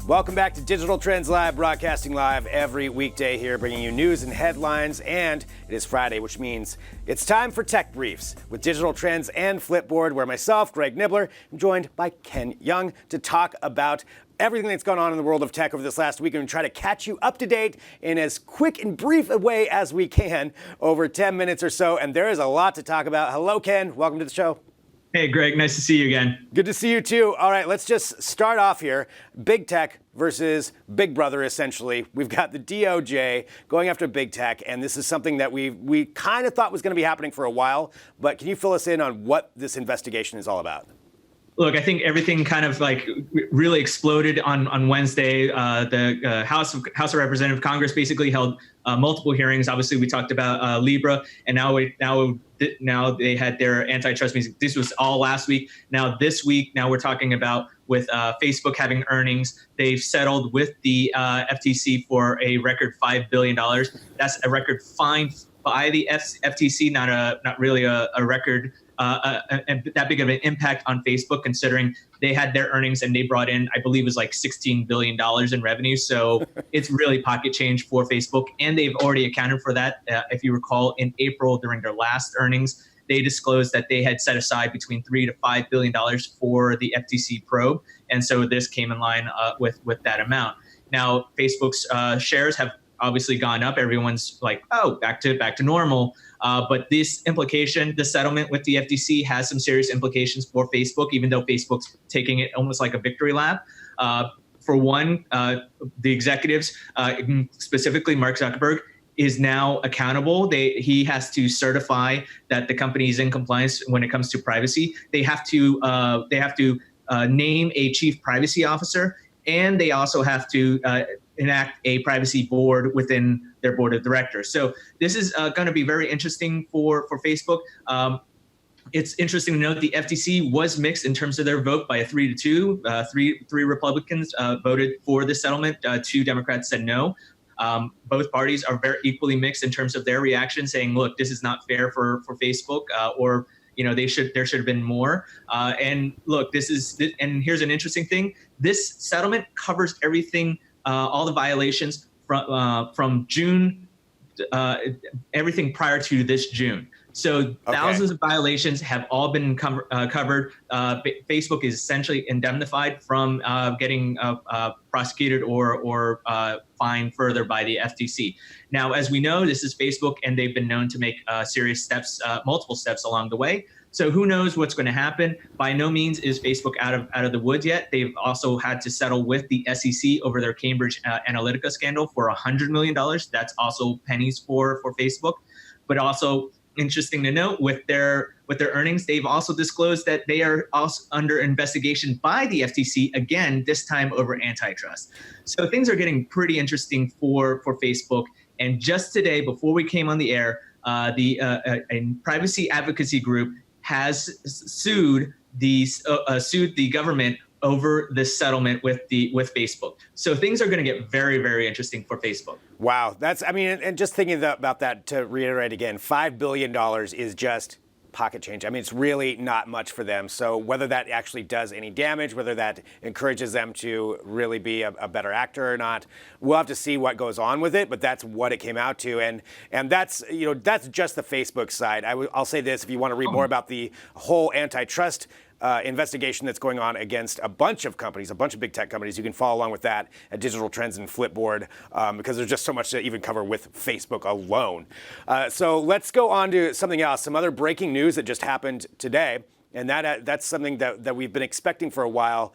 Welcome back to Digital Trends Live, broadcasting live every weekday here, bringing you news and headlines. And it is Friday, which means it's time for Tech Briefs with Digital Trends and Flipboard, where myself, Greg Nibbler, am joined by Yeung to talk about everything that's gone on in the world of tech over this last week and try to catch you up to date in as quick and brief a way as we can over 10 minutes or so. And there is a lot to talk about. Hello, Ken. Welcome to the show. Hey, Greg. Nice to see you again. Good to see you, too. All right, let's just start off here. Big tech versus Big Brother, essentially. We've got the DOJ going after big tech, and this is something that we kind of thought was going to be happening for a while. But can you fill us in on what this investigation is all about? Look, I think everything kind of like really exploded on Wednesday. The House of Representatives, Congress basically held multiple hearings. Obviously, we talked about Libra, and now they had their antitrust meetings. This was all last week. Now this week, now we're talking about with Facebook having earnings. They've settled with the FTC for a record $5 billion. That's a record fine by the FTC, not really a record. That big of an impact on Facebook, considering they had their earnings and they brought in, I believe it was like $16 billion in revenue. So it's really pocket change for Facebook. And they've already accounted for that. If you recall, in April during their last earnings, they disclosed that they had set aside between $3 to $5 billion for the FTC probe. And so this came in line with that amount. Now, Facebook's shares have obviously gone up. Everyone's like, oh, back to normal. But this settlement with the FTC has some serious implications for Facebook, even though Facebook's taking it almost like a victory lap. For one, the executives, specifically Mark Zuckerberg, is now accountable. He has to certify that the company is in compliance when it comes to privacy. They have to name a chief privacy officer, and they also have to enact a privacy board within their board of directors. So this is going to be very interesting for Facebook. It's interesting to note the FTC was mixed in terms of their vote by a 3-2. Three Republicans voted for the settlement. 2 Democrats said no. Both parties are very equally mixed in terms of their reaction, saying, look, this is not fair for Facebook, or there should have been more. And look, and here's an interesting thing. This settlement covers everything, all the violations from June, everything prior to this June. So thousands of violations have all been covered. Facebook is essentially indemnified from getting prosecuted or fined further by the FTC. Now, as we know, this is Facebook, and they've been known to make serious steps, multiple steps along the way. So who knows what's going to happen? By no means is Facebook out of the woods yet. They've also had to settle with the SEC over their Cambridge Analytica scandal for $100 million. That's also pennies for Facebook. But also interesting to note, with their earnings, they've also disclosed that they are also under investigation by the FTC, again, this time over antitrust. So things are getting pretty interesting for Facebook. And just today, before we came on the air, a privacy advocacy group has sued the government over this settlement with Facebook. So things are going to get very, very interesting for Facebook. Wow. And just thinking about that, to reiterate again, $5 billion is just pocket change. I mean, it's really not much for them. So whether that actually does any damage, whether that encourages them to really be a better actor or not, we'll have to see what goes on with it. But that's what it came out to, and that's just the Facebook side. I'll say this: if you want to read more about the whole antitrust investigation that's going on against a bunch of companies, a bunch of big tech companies, you can follow along with that at Digital Trends and Flipboard, because there's just so much to even cover with Facebook alone. So let's go on to something else, some other breaking news that just happened today. And that's something that we've been expecting for a while.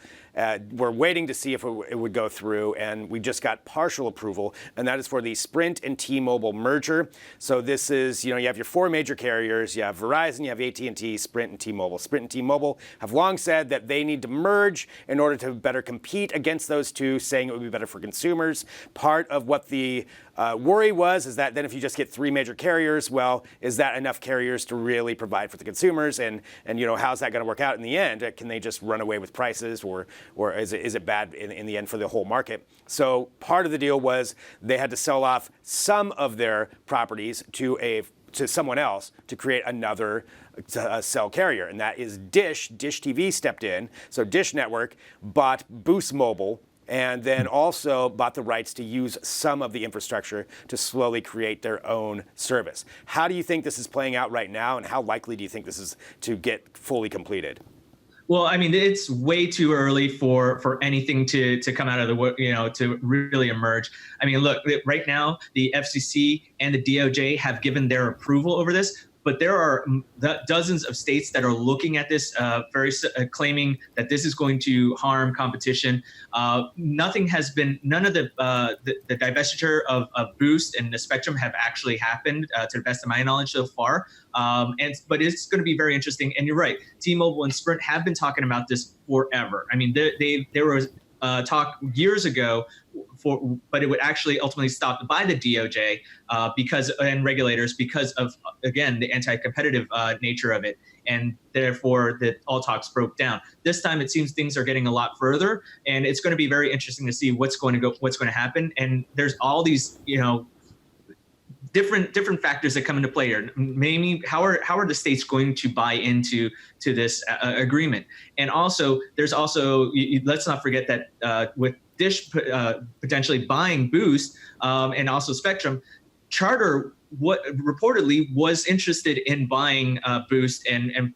We're waiting to see if it would go through, and we just got partial approval, and that is for the Sprint and T-Mobile merger. So this is, you have your 4 major carriers. You have Verizon, you have AT&T, Sprint, and T-Mobile. Sprint and T-Mobile have long said that they need to merge in order to better compete against those two, saying it would be better for consumers. Part of what the worry is that then if you just get 3 major carriers, well, is that enough carriers to really provide for the consumers? And how's that going to work out in the end? Can they just run away with prices, or is it bad in the end for the whole market? So part of the deal was they had to sell off some of their properties to someone else to create another cell carrier, and that is Dish. Dish TV stepped in, so Dish Network bought Boost Mobile, and then also bought the rights to use some of the infrastructure to slowly create their own service. How do you think this is playing out right now, and how likely do you think this is to get fully completed? Well, I mean, it's way too early for anything to come out of the, to really emerge. I mean, look, right now, the FCC and the DOJ have given their approval over this, but there are dozens of states that are looking at this, claiming that this is going to harm competition. None of the divestiture of Boost and the Spectrum have actually happened, to the best of my knowledge so far. But it's going to be very interesting. And you're right, T-Mobile and Sprint have been talking about this forever. I mean, there was talk years ago, but it would actually ultimately stop by the DOJ and regulators because of, again, the anti-competitive nature of it, and therefore all talks broke down. This time, it seems things are getting a lot further, and it's going to be very interesting to see what's going to happen. And there's all these, different factors that come into play here. Maybe how are the states going to buy into this agreement? And also, there's also let's not forget that with Dish potentially buying Boost and also Spectrum, Charter reportedly was interested in buying Boost and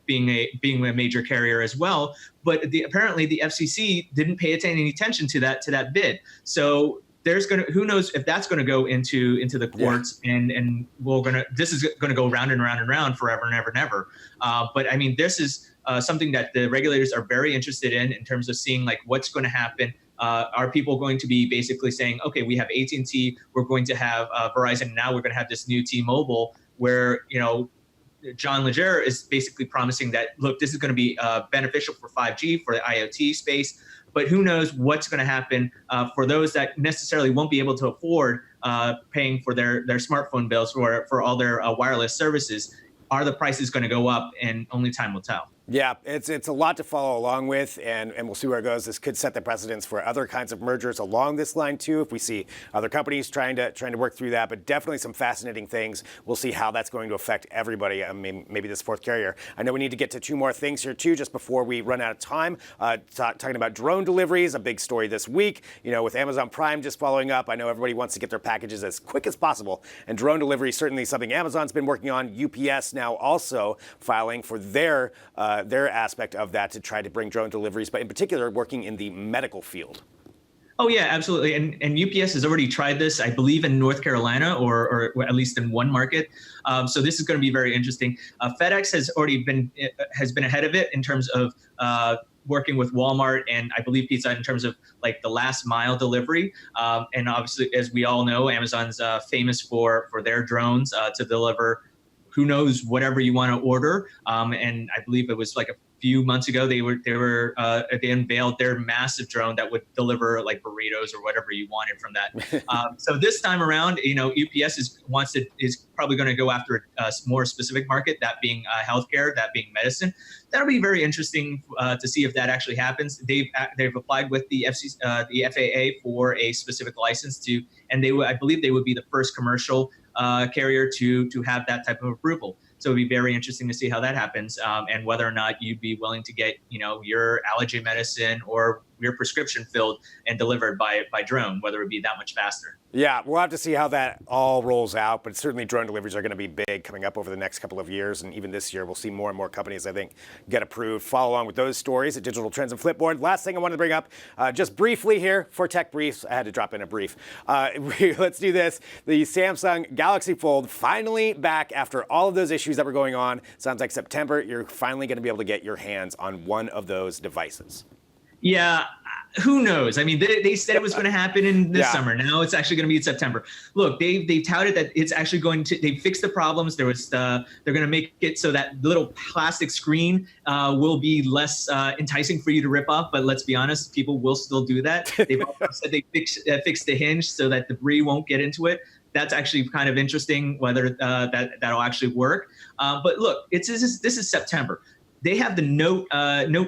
being a major carrier as well, but apparently the FCC didn't pay any attention to that bid. So who knows if that's going to go into the courts, and this is going to go round and round and round forever and ever and ever. But I mean, this is something that the regulators are very interested in terms of seeing like what's going to happen. Are people going to be basically saying, okay, we have AT&T, we're going to have Verizon, now we're going to have this new T-Mobile, where John Legere is basically promising that, look, this is going to be beneficial for 5G, for the IoT space. But who knows what's going to happen for those that necessarily won't be able to afford paying for their smartphone bills for all their wireless services. Are the prices going to go up? And only time will tell. Yeah, it's a lot to follow along with, and we'll see where it goes. This could set the precedence for other kinds of mergers along this line too, if we see other companies trying to work through that. But definitely some fascinating things. We'll see how that's going to affect everybody. I mean, maybe this fourth carrier. I know we need to get to two more things here too, just before we run out of time. Talking about drone deliveries, a big story this week. With Amazon Prime just following up, I know everybody wants to get their packages as quick as possible, and drone delivery is certainly something Amazon's been working on. UPS now also filing for their aspect of that to try to bring drone deliveries, but in particular working in the medical field. Oh, yeah, absolutely. And UPS has already tried this, I believe, in North Carolina or at least in one market. So this is going to be very interesting. FedEx has already been ahead of it in terms of working with Walmart and I believe Pizza Hut in terms of like the last mile delivery. And obviously, as we all know, Amazon's famous for their drones to deliver who knows whatever you want to order. And I believe it was like a few months ago they unveiled their massive drone that would deliver like burritos or whatever you wanted from that. So this time around, UPS is probably going to go after a more specific market, that being healthcare, that being medicine. That'll be very interesting to see if that actually happens. They've applied with the FAA for a specific license and I believe they would be the first commercial carrier to have that type of approval. So it'd be very interesting to see how that happens, and whether or not you'd be willing to get, your allergy medicine or your prescription filled and delivered by drone, whether it be that much faster. Yeah, we'll have to see how that all rolls out, but certainly drone deliveries are going to be big coming up over the next couple of years, and even this year we'll see more and more companies, I think, get approved. Follow along with those stories at Digital Trends and Flipboard. Last thing I wanted to bring up, just briefly here for Tech Briefs, I had to drop in a brief. Let's do this. The Samsung Galaxy Fold finally back after all of those issues that were going on. Sounds like September, you're finally going to be able to get your hands on one of those devices. Yeah, who knows? I mean, they said it was going to happen in this summer. Now it's actually going to be in September. Look, they touted that it's actually they fixed the problems. They're going to make it so that little plastic screen will be less enticing for you to rip off. But let's be honest, people will still do that. They've also said they fixed the hinge so that debris won't get into it. That's actually kind of interesting whether that'll actually work. But look, this is September. They have the Note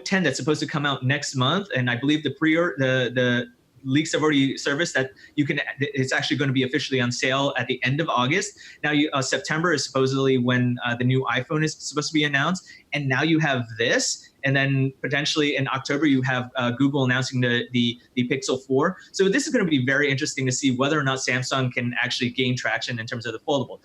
10 that's supposed to come out next month, and I believe the leaks have already surfaced that it's actually going to be officially on sale at the end of August. Now, September is supposedly when the new iPhone is supposed to be announced, and now you have this. and then potentially in October you have Google announcing the Pixel 4. So this is going to be very interesting to see whether or not Samsung can actually gain traction in terms of the foldable.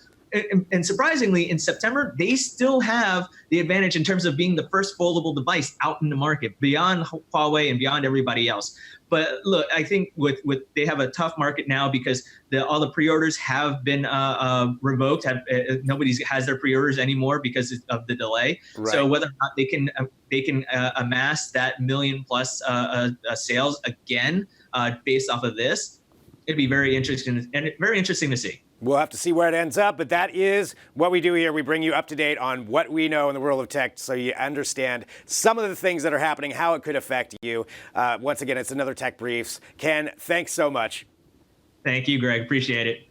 And surprisingly, in September, they still have the advantage in terms of being the first foldable device out in the market beyond Huawei and beyond everybody else. But look, I think with they have a tough market now because all the pre-orders have been revoked. Nobody has their pre-orders anymore because of the delay. Right. So whether or not they can amass that million plus sales again based off of this, it'd be very interesting to see. We'll have to see where it ends up, but that is what we do here. We bring you up to date on what we know in the world of tech so you understand some of the things that are happening, how it could affect you. Once again, it's another Tech Briefs. Ken, thanks so much. Thank you, Greg. Appreciate it.